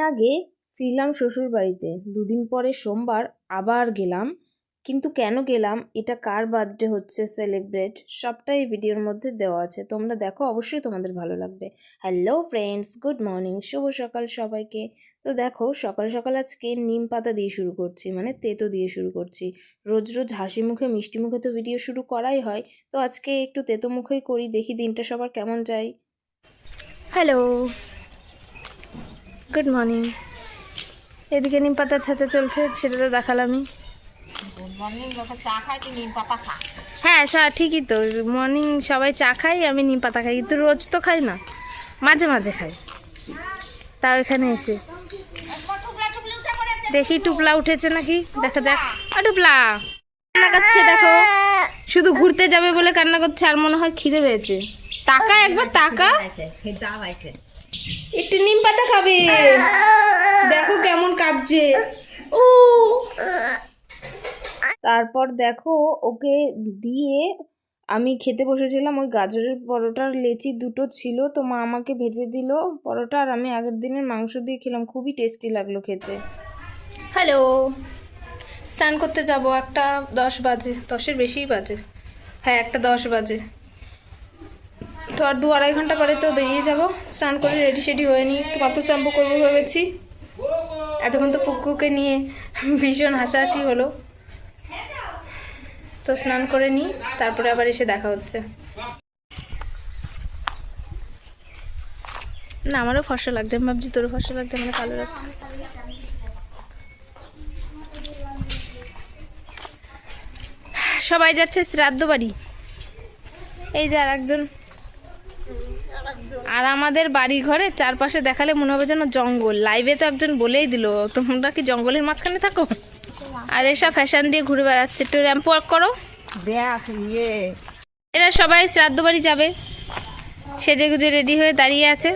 আগে ফিরলাম শ্বশুর বাড়িতে, দুদিন পরে সোমবার আবার গেলাম। কিন্তু কেন গেলাম, এটা কার বার্থডে হচ্ছে সেলিব্রেট, সবটাই ভিডিওর মধ্যে দেওয়া আছে, তোমরা দেখো, অবশ্যই তোমাদের ভালো লাগবে। হ্যালো ফ্রেন্ডস, গুড মর্নিং, শুভ সকাল সবাইকে। তো দেখো, সকাল সকাল আজকে নিম পাতা দিয়ে শুরু করছি, মানে তেতো দিয়ে শুরু করছি। রোজ রোজ হাসি মুখে মিষ্টি মুখে তো ভিডিও শুরু করাই হয়, তো আজকে একটু তেতো মুখেই করি, দেখি দিনটা সবার কেমন যায়। Hello, good morning. এদিকে নিম পাতা ছাঁচা চলছে, সেটা তো দেখালামই। গুড মর্নিং, লোকে চা খায়, তুই নিম পাতা খা। হ্যাঁ ঠিকই তো, মর্নিং সবাই চা খাই, আমি নিম পাতা খাই, কিন্তু রোজ তো খাই না, মাঝে মাঝে খাই। তাও এখানে এসে দেখি টুপলা উঠেছে নাকি, দেখা যাক। টুপলা কান্না করছে, দেখো, শুধু ঘুরতে যাবে বলে কান্না করছে, আর মনে হয় খিদে পেয়েছে। টাকা একবার টাকা, একটু নিম পাতা খাবে, দেখো কেমন কাঁদছে। ও তারপর দেখো, ওকে দিয়ে আমি খেতে বসেছিলাম। ওই গাজরের পরোটার লেচি দুটো ছিল, তো মা আমাকে ভেজে দিল পরোটা, আর আমি আগের দিনের মাংস দিয়ে খেলাম, খুবই টেস্টি লাগলো খেতে। হ্যালো, স্নান করতে যাব, 1:10 বাজে, 10-এর বেশিই বাজে, হ্যাঁ 1:10 বাজে। তো আর 2-2.5 ঘন্টা পরে তো বেরিয়ে যাব। স্নান করে রেডি সেডি হয়ে নিই, একটু মাথা শ্যাম্পু করবো ভেবেছি। এতক্ষণ তো পুকুকে নিয়ে ভীষণ হাসাহাসি হলো, তো স্নান করে নিই, তারপরে আবার এসে দেখা হচ্ছে। না, আমারও ফর্সা লাগছে, আমি ভাবছি তোরও ফর্সা লাগছে, মানে কালো লাগছে। সবাই যাচ্ছে শ্রাদ্ধ বাড়ি, এই যে আর একজন। আর আমাদের বাড়ি ঘরে চারপাশে দেখালে মনে হবে যেন জঙ্গল। লাইভে তো একজন বলেই দিল, তোমরা কি জঙ্গলের মাঝখানে থাকো? আর এসব ফ্যাশন দিয়ে ঘুরে বেড়াচ্ছে, একটু র্যাম্প ওয়াক করো। দেখ ইয়ে, এরা সবাই শ্রাদ্ধ বাড়ি যাবে, সেজে গুজে রেডি হয়ে দাঁড়িয়ে আছে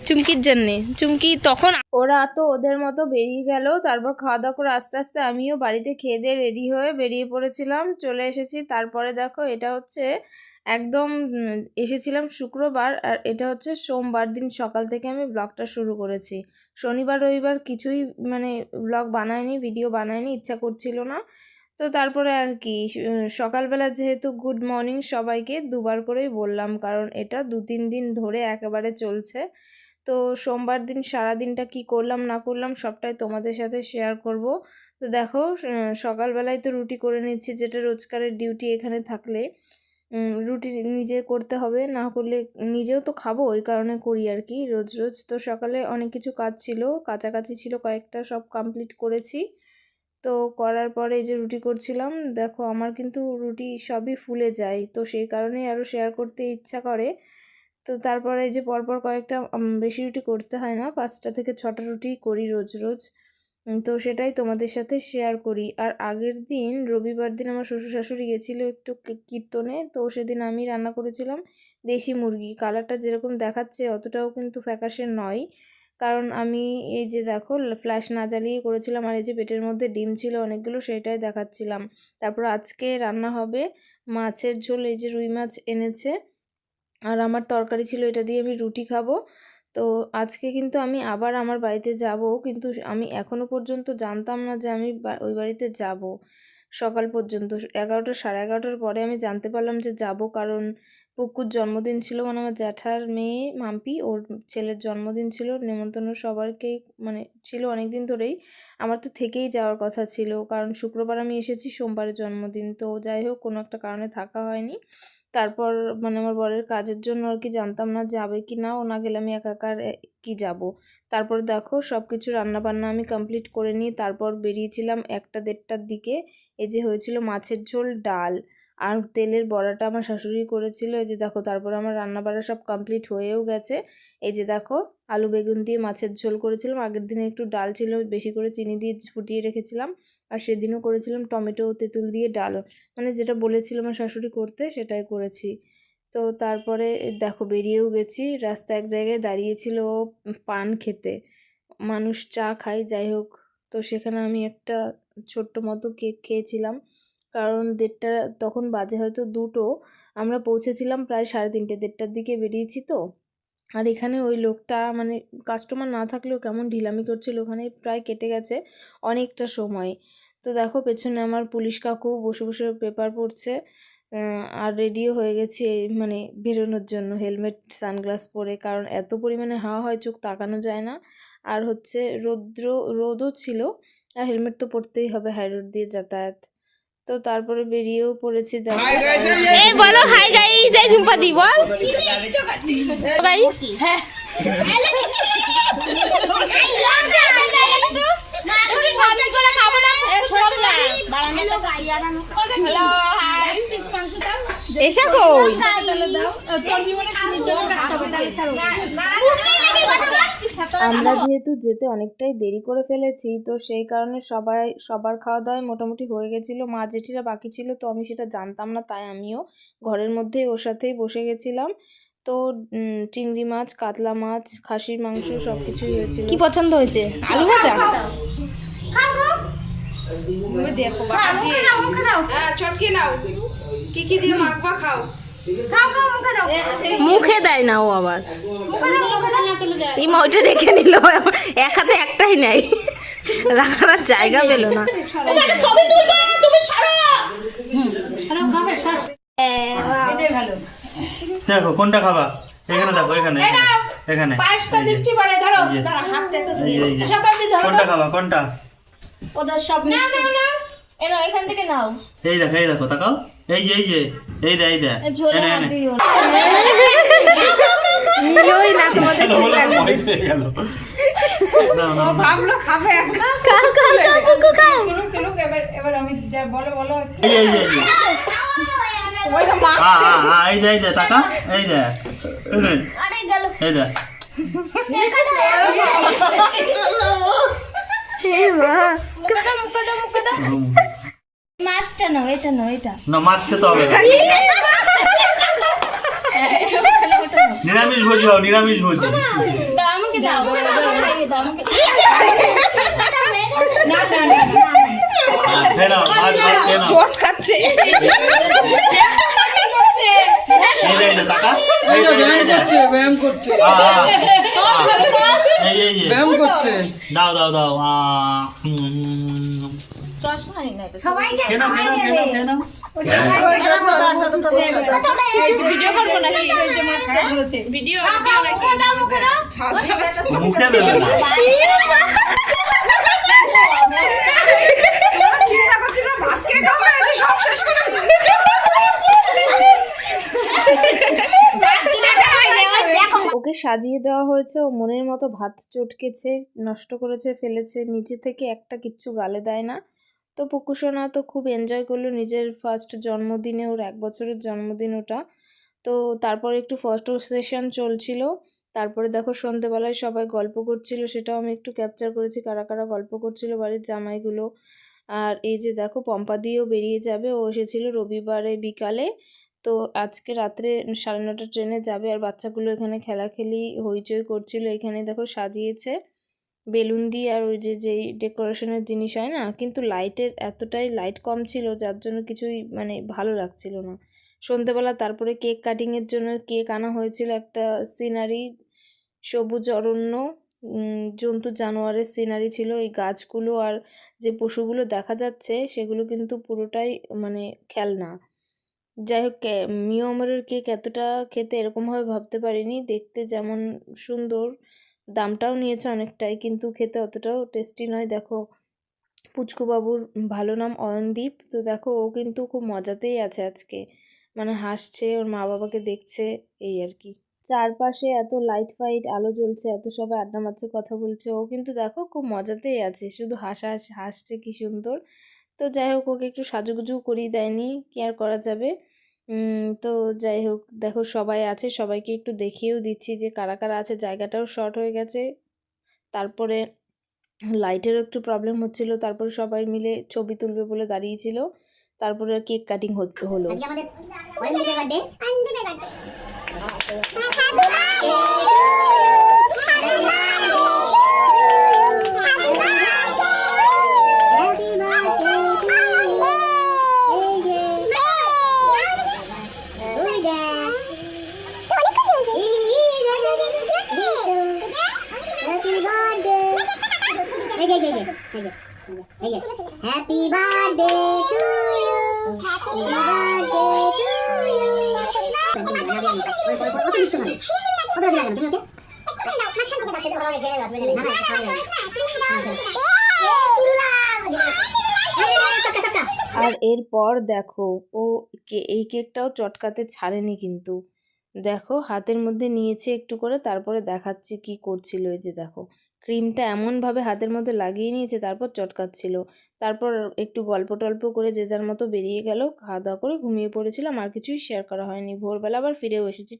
চুমকির জন্যে। চুমকি তখন, ওরা তো ওদের মতো বেরিয়ে গেল, তারপর খাওয়া দাওয়া করে আস্তে আস্তে আমিও বাড়িতে খেয়ে দিয়ে রেডি হয়ে বেরিয়ে পড়েছিলাম, চলে এসেছি। তারপরে দেখো, এটা হচ্ছে একদম এসেছিলাম শুক্রবার, আর এটা হচ্ছে সোমবার দিন সকাল থেকে আমি ব্লগটা শুরু করেছি। শনিবার রবিবার কিছুই মানে ব্লগ বানায়নি, ভিডিও বানায়নি, ইচ্ছা করছিল না। তো তারপরে আর কি, সকালবেলা যেহেতু গুড মর্নিং সবাইকে দুবার করেই বললাম, কারণ এটা 2-3 দিন ধরে একেবারে চলছে। তো সোমবার দিন সারা দিনটা কি করলাম না করলাম সবটাই তোমাদের সাথে শেয়ার করব। তো দেখো, সকালবেলায় তো রুটি করে নিচ্ছি, যেটা রোজকারের ডিউটি এখানে থাকলে। রুটি নিজে করতে হবে, না করলে নিজেও তো খাবো, ওই কারণে করি আর কি রোজ রোজ। তো সকালে অনেক কিছু কাজ ছিল, কাছাকাছি ছিল কয়েকটা, সব কমপ্লিট করেছি। তো করার পরে এই যে রুটি করছিলাম, দেখো আমার কিন্তু রুটি সবই ফুলে যায়, তো সেই কারণেই আরও শেয়ার করতে ইচ্ছা করে। তো তারপরে এই যে পরপর কয়েকটা, বেশি রুটি করতে হয় না, 5টা থেকে 6টা রুটি করি রোজ রোজ। তো সেটাই তোমাদের সাথে শেয়ার করি। আর আগের দিন রবিবার দিন আমার শ্বশুর শাশুড়ি গেছিলো একটু কীর্তনে, তো সেদিন আমি রান্না করেছিলাম দেশি মুরগি। কালারটা যেরকম দেখাচ্ছে অতটাও কিন্তু ফ্যাকাশে নয়, কারণ আমি এই যে দেখো ফ্ল্যাশ না জ্বালিয়ে করেছিলাম, আর এই যে পেটের মধ্যে ডিম ছিল অনেকগুলো, সেটাই দেখাচ্ছিলাম। তারপর আজকে রান্না হবে মাছের ঝোল, এই যে রুই মাছ এনেছে, আর আমার তরকারি ছিল, এটা দিয়ে আমি রুটি খাবো। তো আজকে কিন্তু আমি আবার আমার বাড়িতে যাব, কিন্তু আমি এখনও পর্যন্ত জানতাম না যে আমি ওই বাড়িতে যাব। সকাল পর্যন্ত 11টা, সাড়ে 11টার পরে আমি জানতে পারলাম যে যাব, কারণ পুকুর জন্মদিন ছিল, মানে আমার জ্যাঠার মেয়ে মাম্পি, ওর ছেলের জন্মদিন ছিল, নেমন্তন্ন সবাইকেই মানে ছিল অনেক দিন ধরেই। আমার তো থেকেই যাওয়ার কথা ছিল, কারণ শুক্রবার আমি এসেছি, সোমবারের জন্মদিন, তো যাই হোক কোনো একটা কারণে থাকা হয়নি। তারপর মানে আমার বরের কাজের জন্য আর কি, জানতাম না যাবে কি না, ও না গেলে আমি একা একা কি যাব। তারপর দেখো সব কিছু রান্নাবান্না আমি কমপ্লিট করে নিই, তারপর বেরিয়েছিলাম 1টা-1:30টার দিকে। এই যে হয়েছিল মাছের ঝোল, ডাল আর তেলের বড়াটা আমার শাশুড়ি করেছিল। এই যে দেখো, তারপর আমার রান্নাবান্না সব কমপ্লিট হয়েও গেছে। এই যে দেখো, আলু বেগুন দিয়ে মাছের ঝোল করেছিলাম, আগের দিনে একটু ডাল ছিল, বেশি করে চিনি দিয়ে ফুটিয়ে রেখেছিলাম। আর সেদিনও করেছিলাম টমেটো তেঁতুল দিয়ে ডাল, মানে যেটা বলেছিল আমার শাশুড়ি করতে সেটাই করেছি। তো তারপরে দেখো বেরিয়েও গেছি, রাস্তা এক জায়গায় দাঁড়িয়েছিল ও পান খেতে, মানুষ চা খায়, যাই হোক। তো সেখানে আমি একটা ছোট্ট মতো কেক খেয়েছিলাম, কারণ 1:30 তখন বাজে হয়তো 2টো, আমরা পৌঁছেছিলাম প্রায় 3:30, 1:30টার দিকে বেরিয়েছি। তো আর এখানে ওই লোকটা মানে কাস্টমার না থাকলেও কেমন ঢিলামি করছিল, ওখানে প্রায় কেটে গেছে অনেকটা সময়। তো দেখো পেছনে আমার পুলিশ কাকু বসে বসে পেপার পড়ছে, আর রেডিও হয়ে গেছি মানে বেরোনোর জন্য হেলমেট সানগ্লাস পরে, কারণ এত পরিমাণে হাওয়া হয় চোখ তাকানো যায় না। আর হচ্ছে রোদও ছিল, আর হেলমেট তো পরতেই হবে হাই রোড দিয়ে যাতায়াত। তো তারপরে বেরিয়েও পড়েছি। দেখো এই বলো হাই গাইস, এই ঝুম্পাদি বল গাইস। হ্যাঁ এসা কই আমরা যেহেতু যেতে অনেকটাই দেরি করে ফেলেছি, তো সেই কারণে সবার খাওয়া দাওয়া মোটামুটি হয়ে গেছিলো। মা জেঠিরা বাকি ছিল, তো আমি সেটা জানতাম না, তাই আমিও ঘরের মধ্যেই ওর সাথেই বসে গেছিলাম। তো চিংড়ি মাছ, কাতলা মাছ, খাসির মাংস সব কিছুই হয়েছিল। কি পছন্দ হয়েছে? আলু ভাজা। দেখো চটকে নাও, কি দিয়ে মাখবা খাও। মুখে দেয় না ও আবার, ইমা ওইটা রেখে নিল, এক হাতে একটাই নেই, রাখার জায়গা পেল না। দেখো কোনটা খাবা, এখানে দেখো, এখানে এখানে কোনটা খাবা, কোনটা ওদের সব এনো এখান থেকে নাও। এই দেখো তাকাও, এই যে এই দে ঝোলে হাত দিও না, নিলই না তোমাদের চিন্তা নাও ভাবলো খাবে এবার আমি বলো এই দে তাকা, এই দে এই দে মাছটা নাও, এটা নাও, এটা না মাছ খেতে হবে না, নিরামিষ ভোজি হও, নিরামিষ ভোজি। আমাকে দাও, চোট খাচ্ছে। দাও ভিডিও করবো নাকি? ভিডিও মুখে দেবে না। চিন্তা করছিল ভাত কে খাবে, সব শেষ করে ওকে সাজিয়ে দেওয়া হয়েছে, ও মনের মতো ভাত চটকেছে, নষ্ট করেছে, ফেলেছে, নিচে থেকে একটা কিচ্ছু গালে দেয় না। তো পুকুসোনা তো খুব এনজয় করলো নিজের ফার্স্ট জন্মদিনে, ওর 1 বছরের জন্মদিন ওটা। তো তারপর একটু ফটো সেশন চলছিল, তারপরে দেখো সন্ধেবেলায় সবাই গল্প করছিল, সেটাও আমি একটু ক্যাপচার করেছি, কারা কারা গল্প করছিল বাড়ির জামাইগুলো। আর এই যে দেখো পম্পা দিয়েও বেরিয়ে যাবে, ও এসেছিল রবিবারে বিকালে, তো আজকে রাত্রে 9:30 ট্রেনে যাবে। আর বাচ্চাগুলো এখানে খেলাখেলি হইচই করছিল, এখানে দেখো সাজিয়েছে বেলুন দিয়ে, আর ওই যেই ডেকোরেশনের জিনিস হয় না, কিন্তু লাইটের এতটাই লাইট কম ছিল যার জন্য কিছুই মানে ভালো লাগছিল না। সন্ধেবেলা তারপরে কেক কাটিংয়ের জন্য কেক আনা হয়েছিল, একটা সিনারি, সবুজ অরণ্য, জন্তু জানোয়ারের সিনারি ছিল, এই গাছগুলো আর যে পশুগুলো দেখা যাচ্ছে সেগুলো কিন্তু পুরোটাই মানে খেলনা। যাই হোক, মিওমরের কেক এতটা খেতে এরকমভাবে ভাবতে পারিনি, দেখতে যেমন সুন্দর, দামটাও নিয়েছে অনেকটাই, কিন্তু খেতে অতটাও টেস্টি নয়। দেখো পুচকুবাবুর ভালো নাম অয়নদীপ, তো দেখো ও কিন্তু খুব মজাতেই আছে আজকে, মানে হাসছে, ওর মা বাবাকে দেখছে, এই আর কি। চারপাশে এত লাইট ফাইট আলো জ্বলছে, এত সবাই আড্ডা মারছে, কথা বলছে, ও কিন্তু দেখো খুব মজাতেই আছে, শুধু হাসছে, কি সুন্দর। তো যাই হোক, ওকে একটু সাজুগুজু করিয়ে দেয়নি, কি আর করা যাবে। তো যাই হোক, দেখো সবাই আছে, সবাইকে একটু দেখিয়েও দিচ্ছি যে কারা কারা আছে, জায়গাটাও শর্ট হয়ে গেছে, তারপরে লাইটেরও একটু প্রবলেম হচ্ছিল, তারপরে সবাই মিলে ছবি তুলবে বলে দাঁড়িয়েছিল, তারপরে কেক কাটিং হলো। Happy birthday to you, happy birthday to you. কত দিচ্ছ মানে? কত দিলা কেন তুমি ওকে? আর এরপর দেখো ও এই কেকটাও চটকাতে ছাড়েনি কিন্তু, দেখো হাতের মধ্যে নিয়েছে একটু করে, তারপরে দেখাচ্ছে কি করছিল। এই যে দেখো ক্রিমটা এমনভাবে হাতের মধ্যে লাগিয়ে নিয়েছে, তারপর চটকাচ্ছিল। তারপর একটু গল্প টল্প করে যে যার মতো বেরিয়ে গেল, খাওয়া দাওয়া করে ঘুমিয়ে পড়েছিলাম, আর কিছুই শেয়ার করা হয়নি। ভোরবেলা আবার ফিরেও এসেছি।